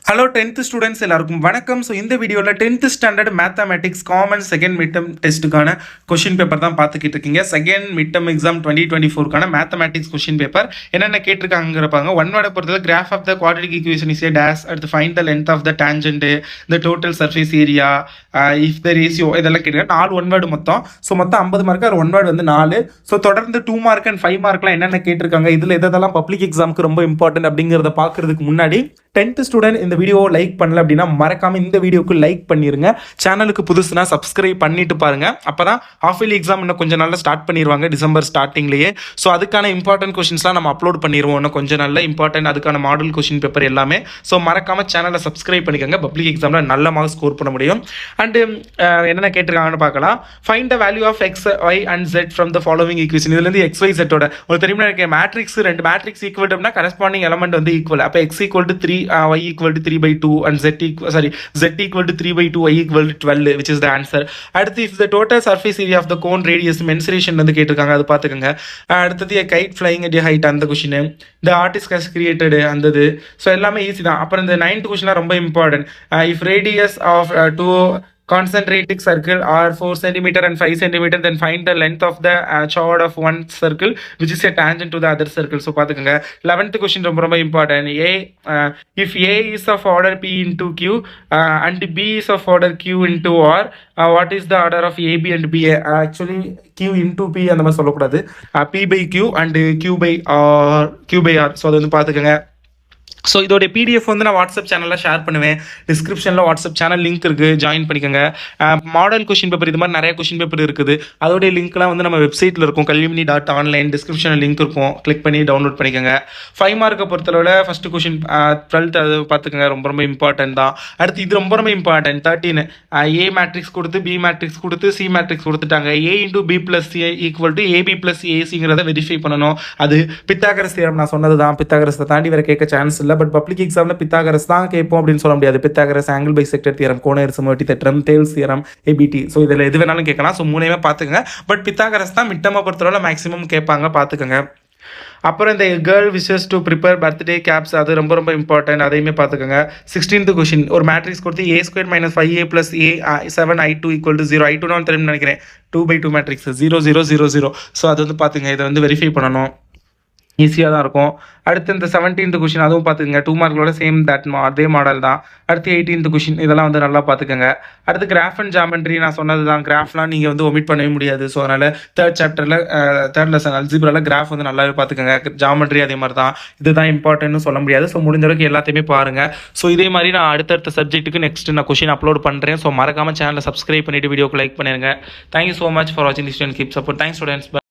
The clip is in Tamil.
ஹலோ 10th ஸ்டூடெண்ட்ஸ் எல்லாருக்கும் வணக்கம். ஸோ இந்த வீடியோவில் 10th standard mathematics common second mid term டெஸ்ட்டுக்கான கொஷின் பேப்பர் தான் பார்த்துக்கிட்டு இருக்கீங்க. செகண்ட் மிட் டர்ம் எக்ஸாம் 2024க்கான மேத்தமெட்டிக்ஸ் கொஷின் பேப்பர் என்னென்ன கேட்டிருக்காங்கிறப்பாங்க. ஒன் வேர்டை பொறுத்தவரை graph of the quadratic equation is a dash, அடுத்து find the length of the tangent, the total surface area, if the ratio, இதெல்லாம் கேட்டிருக்காங்க. 4 ஒன் வேர்டு மொத்தம். ஸோ மொத்தம் 50 மார்க், ஒரு ஒன் வேர்டு வந்து 4. ஸோ தொடர்ந்து 2 மார்க் அண்ட் 5 மார்க்லாம் என்னென்ன கேட்டிருக்காங்க, இதில் எதெல்லாம் பப்ளிக் எக்ஸாமுக்கு ரொம்ப இம்பார்ட்டன்ட் அப்படிங்கிறத பார்க்கறதுக்கு முன்னாடி 10th ஸ்டூடெண்ட் இந்த வீடியோவை லைக் பண்ணல அப்படின்னா மறக்காம இந்த வீடியோக்கு லைக் பண்ணிருங்க. சேனலுக்கு புதுசுனா சப்ஸ்கிரைப் பண்ணிட்டு பாருங்க. அப்பதான் ஹாஃப் இயர்லி எக்ஸாம் இன்னும் கொஞ்சம் நாள்ல ஸ்டார்ட் பண்ணிடுவாங்க, டிசம்பர் ஸ்டார்டிங்லேயே. ஸோ அதுக்கான இம்பார்ட்டன்ட் கொஸ்டின்ஸ்லாம் நம்ம அப்லோட் பண்ணிடுவோம் இன்னும் கொஞ்சம் நாள்ல. இம்பார்ட்டன்ட் அதுக்கான மாடல் கொஸ்டின் பேப்பர் எல்லாமே. ஸோ மறக்காம சேனலை சப்ஸ்கிரைப் பண்ணிக்கோங்க. பப்ளிக் எக்ஸாம்ல நல்ல மார்க் ஸ்கோர் பண்ண முடியும். அண்ட் என்னென்ன கேட்டிருக்காங்கன்னு பார்க்கலாம். Find the value of x y and z from the following equation. இதுல இருந்து எக்ஸ் ஒய் ஜெட்டோட ஒரு தெரியுமா எனக்கு மேட்ரிக்ஸ், 2 மேட்ரிக்ஸ் ஈக்குவல் அப்படின்னா கரஸ்பாண்டிங் எலமெண்ட் வந்து ஈக்குவல். அப்போ x equal to 3, y equal to 3/2 and z equal to 3/2, y equal to 12, which is the answer. அடுத்து if the total surface area of the cone radius mensuration வந்து கேட்டிருக்காங்க, அது பார்த்துக்கோங்க. அடுத்தது kite flying at a height, அந்த question the artist has created அந்த. ஸோ எல்லாமே ஈஸி தான். அப்புறம் இந்த 9th கொஸ்டின் ரொம்ப important. if radius of two concentric circle are 4 cm and 5 cm, then find the length of the chord of one circle which is a tangent to the other circle. So பாத்துக்கங்க. 11th question ரொம்ப important. If A is of order P into Q and B is of order Q into R, what is the order of AB and B? Actually Q into P அந்த மாதிரி சொல்லக்கூடாது. P by Q and Q by R. So அது வந்து பார்த்துக்கோங்க. ஸோ இதோடைய பிடிஎஃப் வந்து நான் வாட்ஸ்அப் சேனலில் ஷேர் பண்ணுவேன். டிஸ்கிரிப்ஷனில் வாட்ஸ்அப் சேனல் லிங்க் இருக்குது, ஜாயின் பண்ணிக்கோங்க. மாடல் கொஷின் பேப்பர் இது மாதிரி நிறைய கொஷின் பேப்பர் இருக்குது. அதோடைய லிங்க்லாம் வந்து நம்ம வெப்சைட்டில் இருக்கும், kalvimini.online. டிஸ்கிரிப்ஷனில் லிங்க் இருக்கும், கிளிக் பண்ணி டவுன்லோட் பண்ணிக்கோங்க. 5 மார்க்கை பொறுத்தளவில் ஃபஸ்ட்டு கொஷின் 12th அது பார்த்துக்கோங்க, ரொம்ப இம்பார்ட்டன்ட் தான். அடுத்து இது ரொம்ப இம்பார்ட்டன்ட் 13. ஏ மேட்ரிக்ஸ் கொடுத்து பி மேட்ரிக்ஸ் கொடுத்து சி மேட்ரிக்ஸ் கொடுத்துட்டாங்க. A into B plus C equal to AB plus ACங்கிறத வெரிஃபை பண்ணணும். அது பித்தாகரஸ் தியரம் நான் சொன்னது தான். பித்தாகரஸை தாண்டி வேறு கேட்க சான்ஸ் இல்லை. பட் பப்ளிக் எக்ஸாம்ல பித்தாகரஸ் தான் கேட்போம் அப்படின்னு சொல்ல முடியாது. பித்தாகரஸ், ஆங்கிள் பைசெக்டர் தியரம், கோண இருசமவெட்டி தேற்றம், தேல்ஸ் தியரம், ஏபிடி. ஸோ இதில் எது வேணாலும் கேட்கலாம். ஸோ 3 பார்த்துக்கங்க. பட் பித்தாகரஸ் தான் மிட்டமாக பொறுத்தவரை மேக்ஸிமம் கேட்பாங்க, பார்த்துக்கோங்க. அப்புறம் இந்த girl wishes to prepare birthday caps, அது ரொம்ப இம்பார்ட்டன்ட், அதையுமே பார்த்துக்கோங்க. 16th கொஸ்டின் ஒரு மேட்ரிக்ஸ் கொடுத்து A² - 5A + A 7I2 = 0. I2 நான் தெரியும் நினைக்கிறேன். 2/2 மேட்ரிக்ஸ் 0 0 0 0. ஸோ அது வந்து பார்த்துங்க, இதை வந்து வெரிஃபை பண்ணணும். ஈஸியாக தான் இருக்கும். அடுத்து இந்த 17th கொஷின் அதுவும் பார்த்துக்கங்க. 2 மார்க்களோட சேம் அதே மாடல் தான். அடுத்து 18th கொஷின் இதெல்லாம் வந்து நல்லா பார்த்துக்கோங்க. அடுத்து கிராஃப் அண்ட் ஜாமெண்ட்ரி நான் சொன்னது தான். கிராஃப்லாம் நீங்கள் வந்து ஒமிட் பண்ணவே முடியாது. ஸோ அதனால் 3rd சாப்டரில் 3rd லெசன் அல்ஜிப்ராவில் கிராஃப் வந்து நல்லாவே பார்த்துக்கோங்க. ஜாமெண்ட்ரி அதே மாதிரி தான். இதுதான் இம்பார்ட்டன்ட்னு சொல்ல முடியாது. ஸோ முடிஞ்ச அளவுக்கு எல்லாத்தையுமே பாருங்கள். ஸோ இதே மாதிரி நான் அடுத்தடுத்த சப்ஜெக்ட்டுக்கு நெக்ஸ்ட் நான் கொஷின் அப்லோட் பண்ணுறேன். ஸோ மறக்காமல் சேனலை சப்ஸ்கிரைப் பண்ணிவிட்டு வீடியோக்கு லைக் பண்ணிடுங்க. தேங்க்யூ ஸோ மச் ஃபார் வாட்சிங் this and keep support. Thanks students.